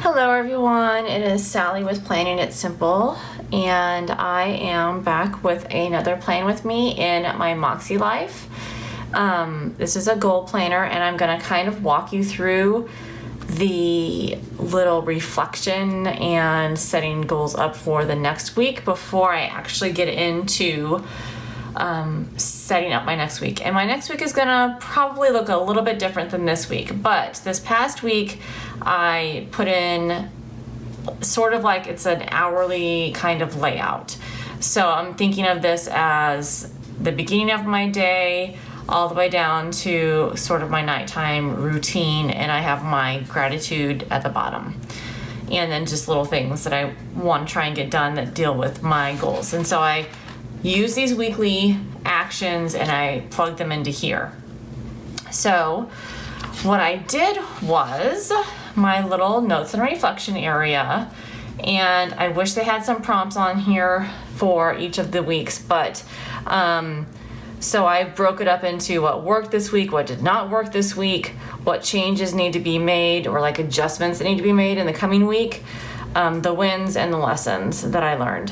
Hello everyone, it is Sally with Planning It Simple, and I am back with another plan with me in my Makselife. This is a goal planner, and I'm going to kind of walk you through the little reflection and setting goals up for the next week before I actually get into setting up my next week. And my next week is gonna probably look a little bit different than this week, but this past week I put in sort of like it's an hourly kind of layout. So I'm thinking of this as the beginning of my day all the way down to sort of my nighttime routine, and I have my gratitude at the bottom. And then just little things that I want to try and get done that deal with my goals. And so I use these weekly actions and I plug them into here. So what I did was my little notes and reflection area, and I wish they had some prompts on here for each of the weeks, but so I broke it up into what worked this week, what did not work this week, what changes need to be made or like adjustments that need to be made in the coming week, the wins and the lessons that I learned.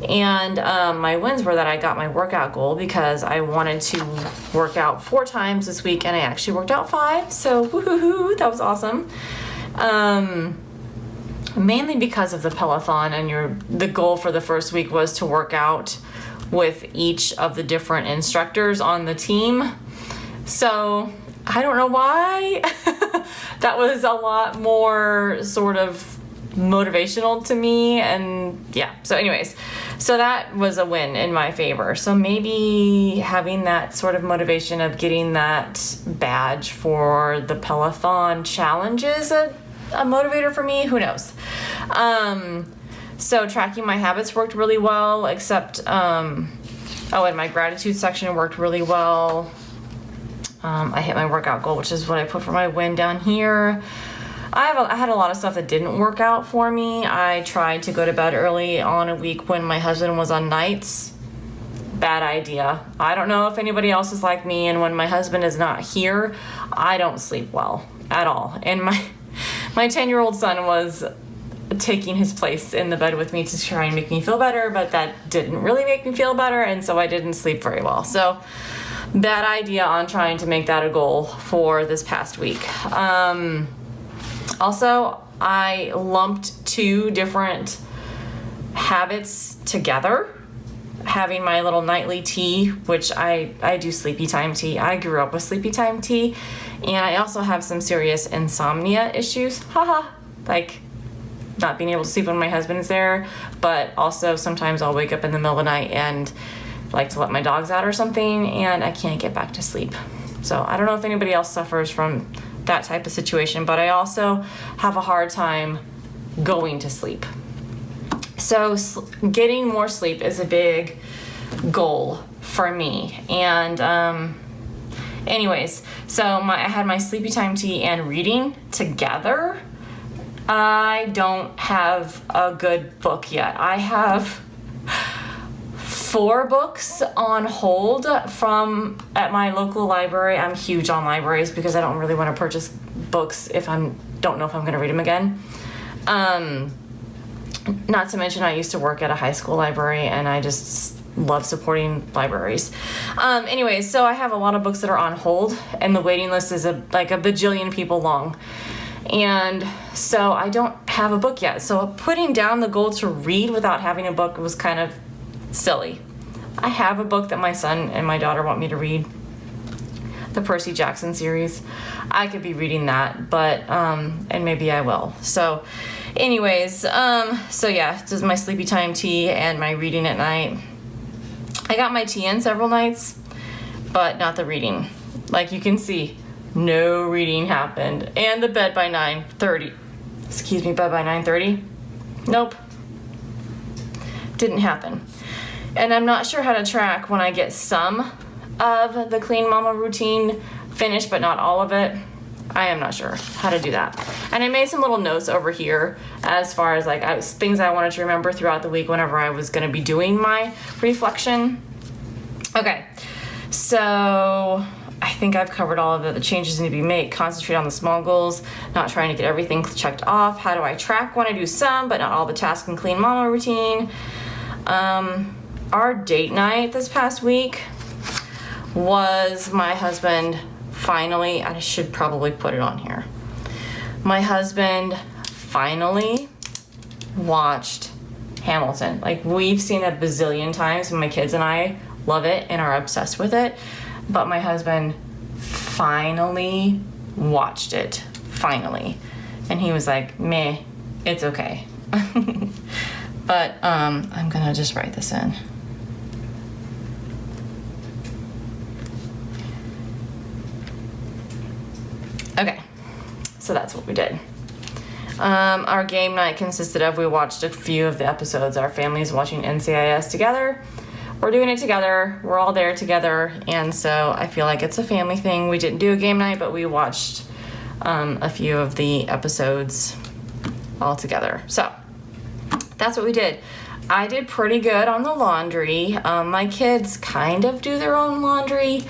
And my wins were that I got my workout goal because I wanted to work out 4 times this week, and I actually worked out 5, so woohoo, that was awesome. Mainly because of the Peloton, and the goal for the first week was to work out with each of the different instructors on the team. So I don't know why. That was a lot more sort of motivational to me, and yeah, so anyways, so that was a win in my favor. So maybe having that sort of motivation of getting that badge for the Peloton challenge is a motivator for me, who knows. So tracking my habits worked really well, except and my gratitude section worked really well. I hit my workout goal, which is what I put for my win down here. I had a lot of stuff that didn't work out for me. I tried to go to bed early on a week when my husband was on nights. Bad idea. I don't know if anybody else is like me, and when my husband is not here, I don't sleep well at all. And my 10-year-old son was taking his place in the bed with me to try and make me feel better, but that didn't really make me feel better, and so I didn't sleep very well. So bad idea on trying to make that a goal for this past week. Also, I lumped 2 different habits together. Having my little nightly tea, which I do sleepy time tea. I grew up with sleepy time tea. And I also have some serious insomnia issues. Haha. Like not being able to sleep when my husband's there. But also sometimes I'll wake up in the middle of the night and like to let my dogs out or something, and I can't get back to sleep. So I don't know if anybody else suffers from that type of situation, but I also have a hard time going to sleep. So getting more sleep is a big goal for me. And anyways, so I had my sleepy time tea and reading together. I don't have a good book yet. I have 4 books on hold at my local library. I'm huge on libraries because I don't really want to purchase books if I don't know if I'm going to read them again. Not to mention I used to work at a high school library, and I just love supporting libraries. Anyways, so I have a lot of books that are on hold, and the waiting list is like a bajillion people long. And so I don't have a book yet. So putting down the goal to read without having a book was kind of silly. I have a book that my son and my daughter want me to read, the Percy Jackson series. I could be reading that, but and maybe I will. So anyways, so yeah, this is my sleepy time tea and my reading at night. I got my tea in several nights, but not the reading. Like you can see, no reading happened. And the bed by 9:30. Bed by 9:30. Nope. Didn't happen. And I'm not sure how to track when I get some of the Clean Mama routine finished, but not all of it. I am not sure how to do that. And I made some little notes over here as far as like things I wanted to remember throughout the week whenever I was going to be doing my reflection. Okay, so I I think I've covered all of the changes need to be made. Concentrate on the small goals, not trying to get everything checked off. How do I track when I do some, but not all the tasks and clean mama routine? Our date night this past week was my husband finally, I should probably put it on here. My husband finally watched Hamilton. Like, we've seen it a bazillion times, and my kids and I love it and are obsessed with it. But my husband finally watched it. Finally. And he was like, meh, it's okay. But I'm gonna just write this in. Okay, so that's what we did. Our game night consisted of, we watched a few of the episodes. Our family's watching NCIS together. We're doing it together. We're all there together. And so I feel like it's a family thing. We didn't do a game night, but we watched a few of the episodes all together. So that's what we did. I did pretty good on the laundry. My kids kind of do their own laundry.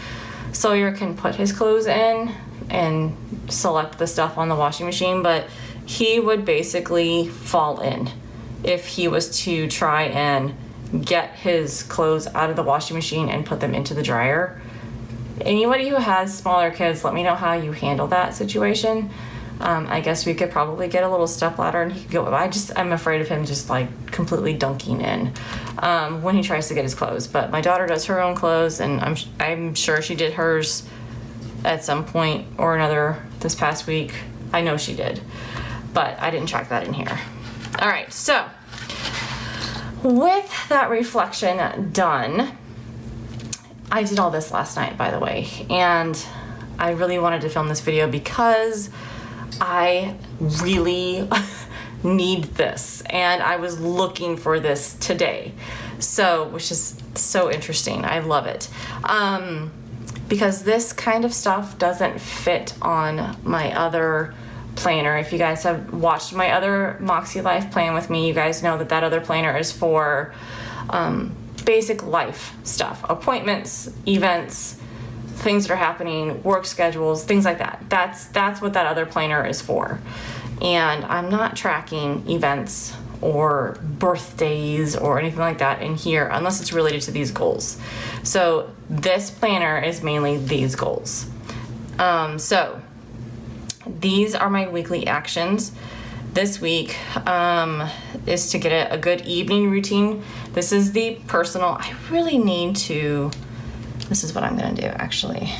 Sawyer can put his clothes in and select the stuff on the washing machine, but he would basically fall in if he was to try and get his clothes out of the washing machine and put them into the dryer. Anybody who has smaller kids, let me know how you handle that situation. I guess we could probably get a little stepladder and he could go. I'm afraid of him just like completely dunking in when he tries to get his clothes. But my daughter does her own clothes, and I'm sure she did hers at some point or another this past week. I know she did, but I didn't track that in here. All right, so with that reflection done, I did all this last night, by the way, and I really wanted to film this video because I really need this, and I was looking for this today, so, which is so interesting. I love it. Because this kind of stuff doesn't fit on my other planner. If you guys have watched my other Makselife plan with me, you guys know that other planner is for basic life stuff, appointments, events, things that are happening, work schedules, things like that. That's what that other planner is for. And I'm not tracking events or birthdays or anything like that in here unless it's related to these goals. So this planner is mainly these goals. So these are my weekly actions. This week is to get a good evening routine. This is the personal. I really need to, this is what I'm gonna do actually.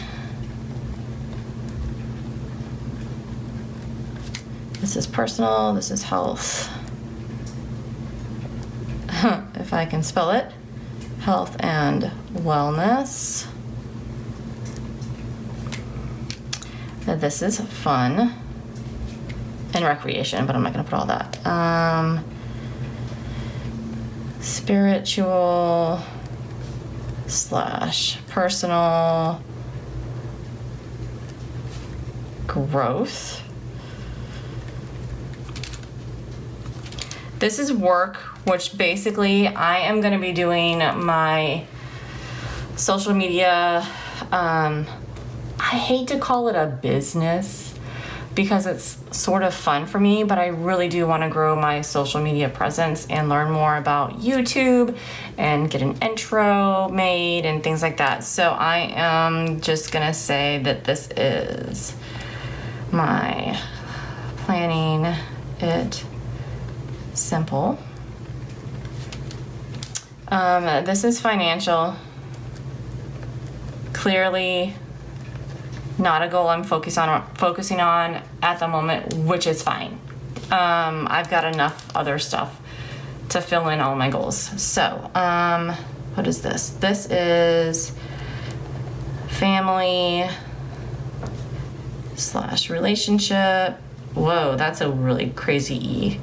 This is personal, this is health. If I can spell it, health and wellness. This is fun and recreation, but I'm not going to put all that. Spiritual / personal growth. This is work, which basically I am going to be doing my social media. I hate to call it a business because it's sort of fun for me, but I really do want to grow my social media presence and learn more about YouTube and get an intro made and things like that. So I am just going to say that this is my planning it simple. This is financial. Clearly not a goal I'm focusing on at the moment, which is fine. I've got enough other stuff to fill in all my goals. So, what is this? This is family / relationship. Whoa, that's a really crazy E.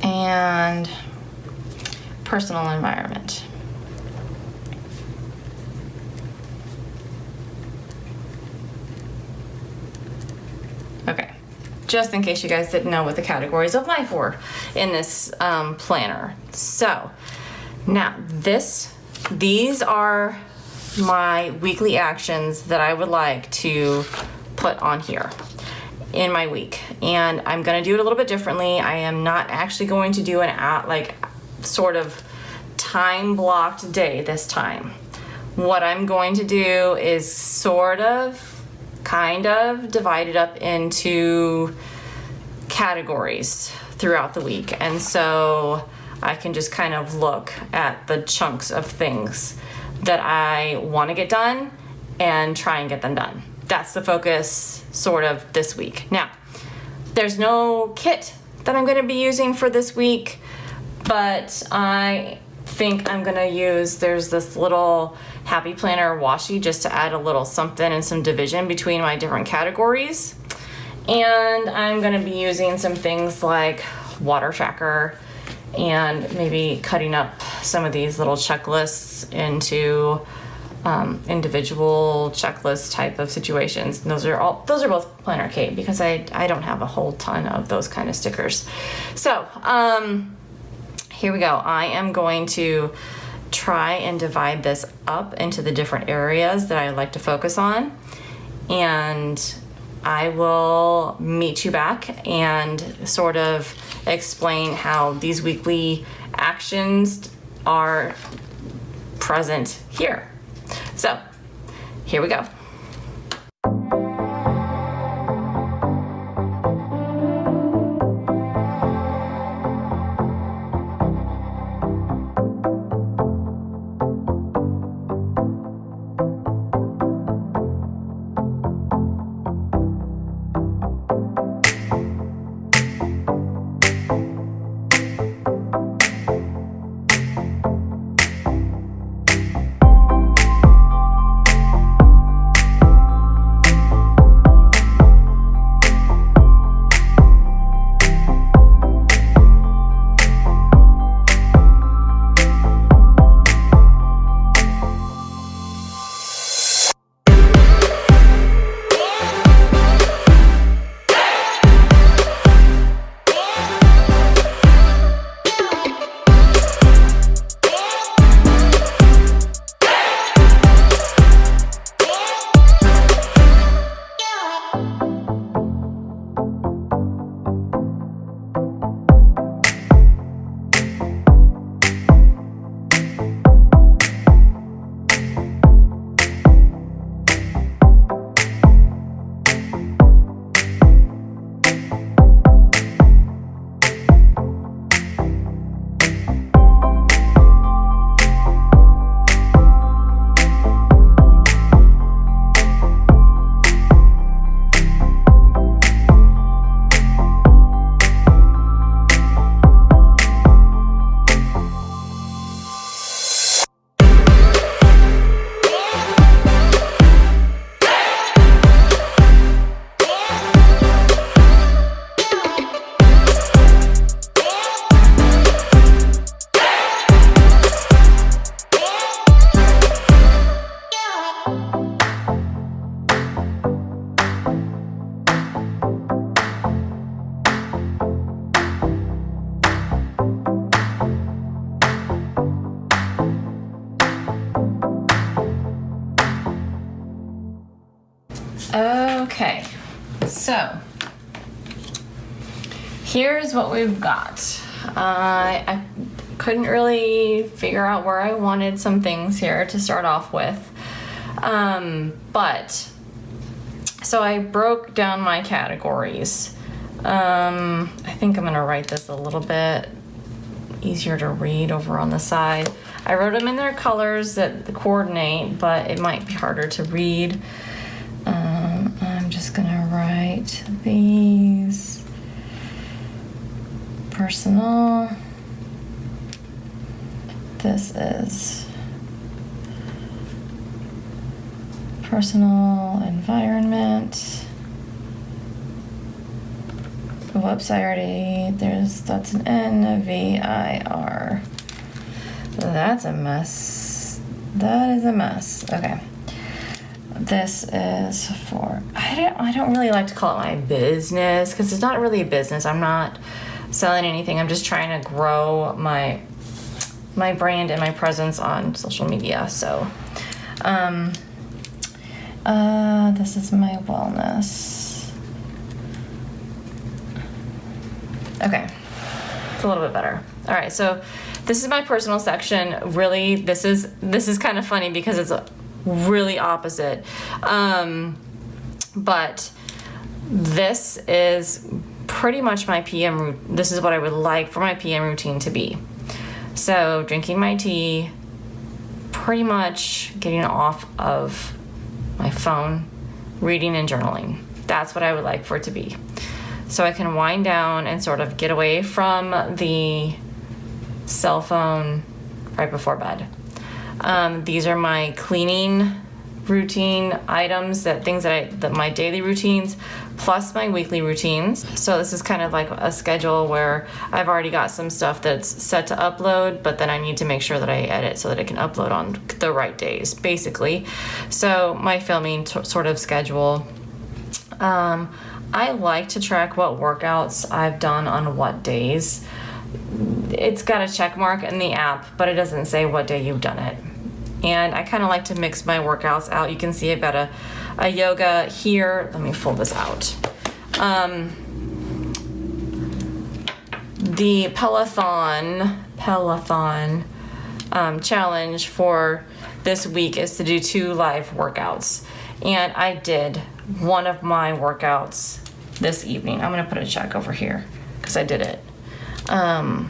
And personal environment. Okay, just in case you guys didn't know what the categories of life were in this planner. So now these are my weekly actions that I would like to put on here in my week. And I'm gonna do it a little bit differently. I am not actually going to do an sort of time blocked day this time. What I'm going to do is kind of divide it up into categories throughout the week. And so I can just kind of look at the chunks of things that I want to get done and try and get them done. That's the focus sort of this week. Now, there's no kit that I'm going to be using for this week, but I think I'm going to use, there's this little Happy Planner washi just to add a little something and some division between my different categories. And I'm going to be using some things like water tracker and maybe cutting up some of these little checklists into individual checklist type of situations. And those are both Planner Kate, because I don't have a whole ton of those kind of stickers. So here we go. I am going to try and divide this up into the different areas that I like to focus on, and I will meet you back and sort of explain how these weekly actions are present here. So, here we go. Okay, so here's what we've got. I couldn't really figure out where I wanted some things here to start off with, but so I broke down my categories. I think I'm gonna write this a little bit easier to read over on the side. I wrote them in their colors that coordinate, but it might be harder to read. I'm just gonna write these. Personal. This is personal environment. Whoops, I already, that's an N-V-I-R. That's a mess. That is a mess. Okay. This is for, I don't really like to call it my business, because it's not really a business. I'm not selling anything. I'm just trying to grow my brand and my presence on social media. So This is my wellness. Okay, it's a little bit better. All right, so this is my personal section. Really, this is kind of funny because it's really opposite. But this is pretty much my PM. This is what I would like for my PM routine to be. So drinking my tea, pretty much getting off of my phone, reading and journaling. That's what I would like for it to be. So I can wind down and sort of get away from the cell phone right before bed. These are my cleaning routine items, that my daily routines plus my weekly routines. So this is kind of like a schedule where I've already got some stuff that's set to upload, but then I need to make sure that I edit so that it can upload on the right days, basically. So my filming sort of schedule. I like to track what workouts I've done on what days. It's got a check mark in the app, but it doesn't say what day you've done it. And I kind of like to mix my workouts out. You can see I've got a yoga here. Let me fold this out. The Peloton challenge for this week is to do 2 live workouts. And I did one of my workouts this evening. I'm going to put a check over here because I did it. I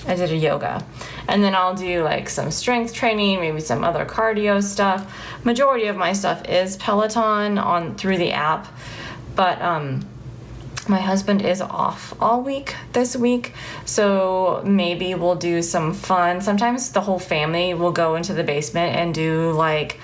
did a yoga. And then I'll do like some strength training, maybe some other cardio stuff. Majority of my stuff is Peloton through the app, but my husband is off all week this week, so maybe we'll do some fun. Sometimes the whole family will go into the basement and do like,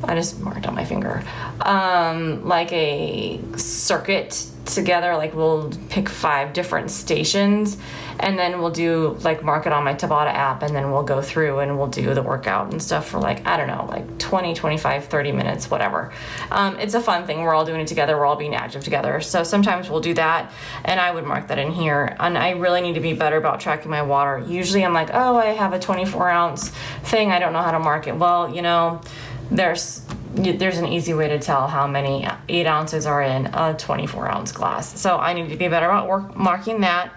I just marked on my finger, like a circuit together. Like we'll pick 5 different stations and then we'll do like mark it on my Tabata app, and then we'll go through and we'll do the workout and stuff for like, I don't know, like 20, 25, 30 minutes, whatever. It's a fun thing. We're all doing it together. We're all being active together. So sometimes we'll do that, and I would mark that in here. And I really need to be better about tracking my water. Usually I'm like, oh, I have a 24-ounce thing. I don't know how to mark it. Well, you know, there's an easy way to tell how many 8 ounces are in a 24-ounce glass. So I need to be better about marking that.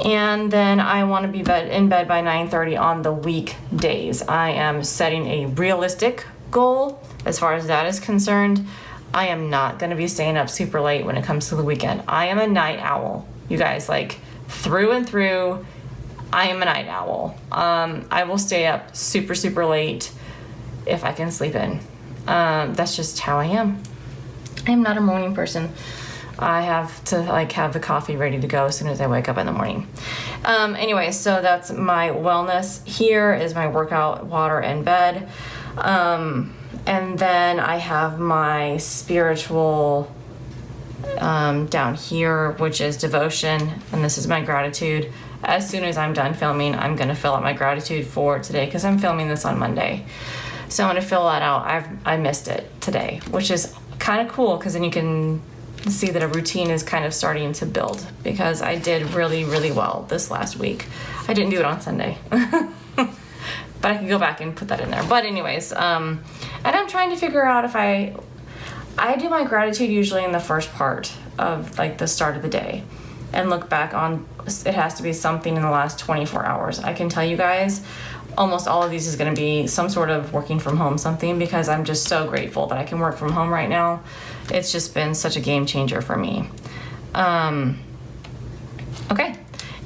And then I want to be in bed by 9:30 on the weekdays. I am setting a realistic goal as far as that is concerned. I am not going to be staying up super late when it comes to the weekend. I am a night owl, you guys, like through and through. I am a night owl. I will stay up super, super late if I can sleep in. That's just how I am. I am not a morning person. I have to like have the coffee ready to go as soon as I wake up in the morning. Anyway, so that's my wellness. Here is my workout, water, and bed. And then I have my spiritual down here, which is devotion, and this is my gratitude. As soon as I'm done filming, I'm going to fill out my gratitude for today because I'm filming this on Monday. So I'm going to fill that out. I missed it today, which is kind of cool because then you can see that a routine is kind of starting to build, because I did really, really well this last week. I didn't do it on Sunday, but I can go back and put that in there. But anyways, and I'm trying to figure out if I do my gratitude usually in the first part of like the start of the day and look back on, it has to be something in the last 24 hours. I can tell you guys, almost all of these is going to be some sort of working from home something, because I'm just so grateful that I can work from home right now. It's just been such a game changer for me. Okay.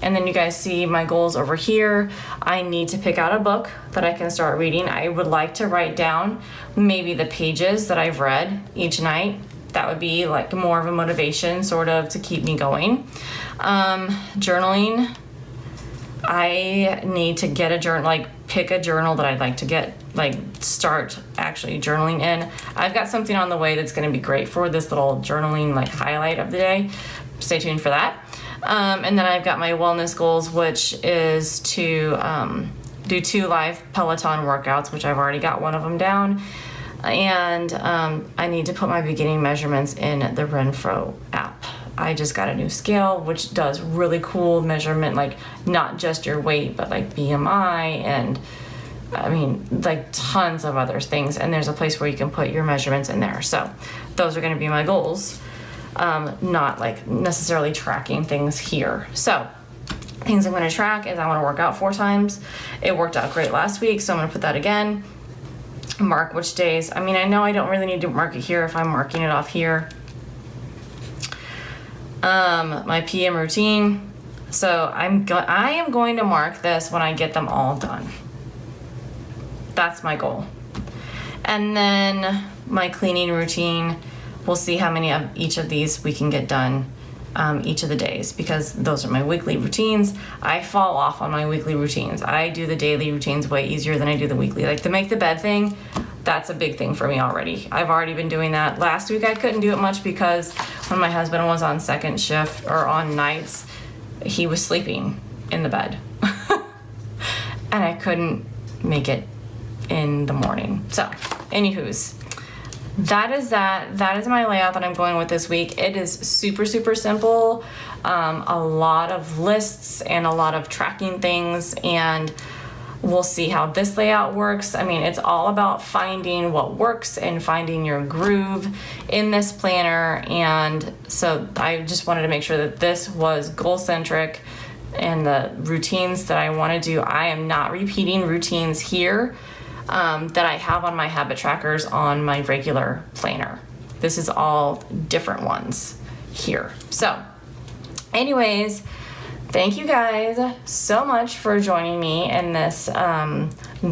And then you guys see my goals over here. I need to pick out a book that I can start reading. I would like to write down maybe the pages that I've read each night. That would be like more of a motivation sort of to keep me going. Journaling. I need to get a journal, like pick a journal that I'd like to get, like start actually journaling in. I've got something on the way that's going to be great for this little journaling like highlight of the day. Stay tuned for that. And then I've got my wellness goals, which is to do 2 live Peloton workouts, which I've already got one of them down. And I need to put my beginning measurements in the Renfro app. I just got a new scale, which does really cool measurement, like not just your weight, but like BMI and I mean, like tons of other things, and there's a place where you can put your measurements in there. So those are going to be my goals, not like necessarily tracking things here. So things I'm going to track is I want to work out 4 times. It worked out great last week, so I'm going to put that again. Mark which days. I mean, I know I don't really need to mark it here if I'm marking it off here. My PM routine. So I am going to mark this when I get them all done. That's my goal. And then my cleaning routine, we'll see how many of each of these we can get done each of the days, because those are my weekly routines. I fall off on my weekly routines. I do the daily routines way easier than I do the weekly. Like the make the bed thing, that's a big thing for me already. I've already been doing that. Last week I couldn't do it much because when my husband was on second shift or on nights, he was sleeping in the bed. And I couldn't make it in the morning. So, anywho's, that is my layout that I'm going with this week. It is super, super simple. A lot of lists and a lot of tracking things, and we'll see how this layout works. I mean, it's all about finding what works and finding your groove in this planner. And so I just wanted to make sure that this was goal-centric, and the routines that I want to do, I am not repeating routines here that I have on my habit trackers on my regular planner. This is all different ones here. So anyways, thank you guys so much for joining me in this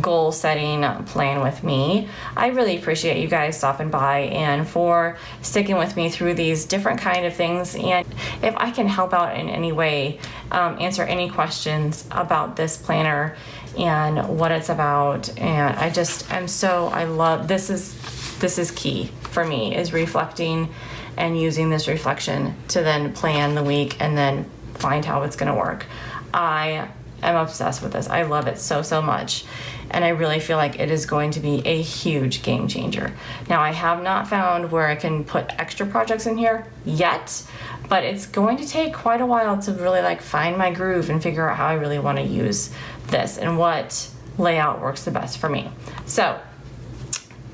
goal setting plan with me. I really appreciate you guys stopping by and for sticking with me through these different kind of things. And if I can help out in any way, answer any questions about this planner and what it's about, and I love this is key for me, is reflecting and using this reflection to then plan the week and then find how it's going to work. I am obsessed with this. I love it so, so much. And I really feel like it is going to be a huge game changer. Now, I have not found where I can put extra projects in here yet, but it's going to take quite a while to really like find my groove and figure out how I really want to use this and what layout works the best for me. So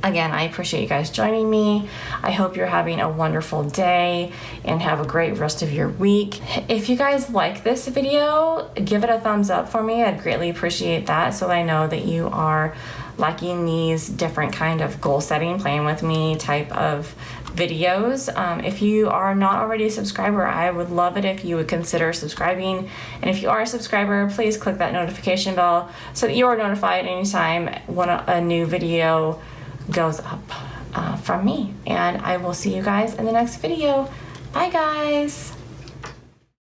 again, I appreciate you guys joining me. I hope you're having a wonderful day and have a great rest of your week. If you guys like this video, give it a thumbs up for me. I'd greatly appreciate that, so that I know that you are liking these different kind of goal setting, playing with me type of videos. If you are not already a subscriber, I would love it if you would consider subscribing. And if you are a subscriber, please click that notification bell so that you are notified anytime when a new video goes up from me. And I will see you guys in the next video. Bye guys.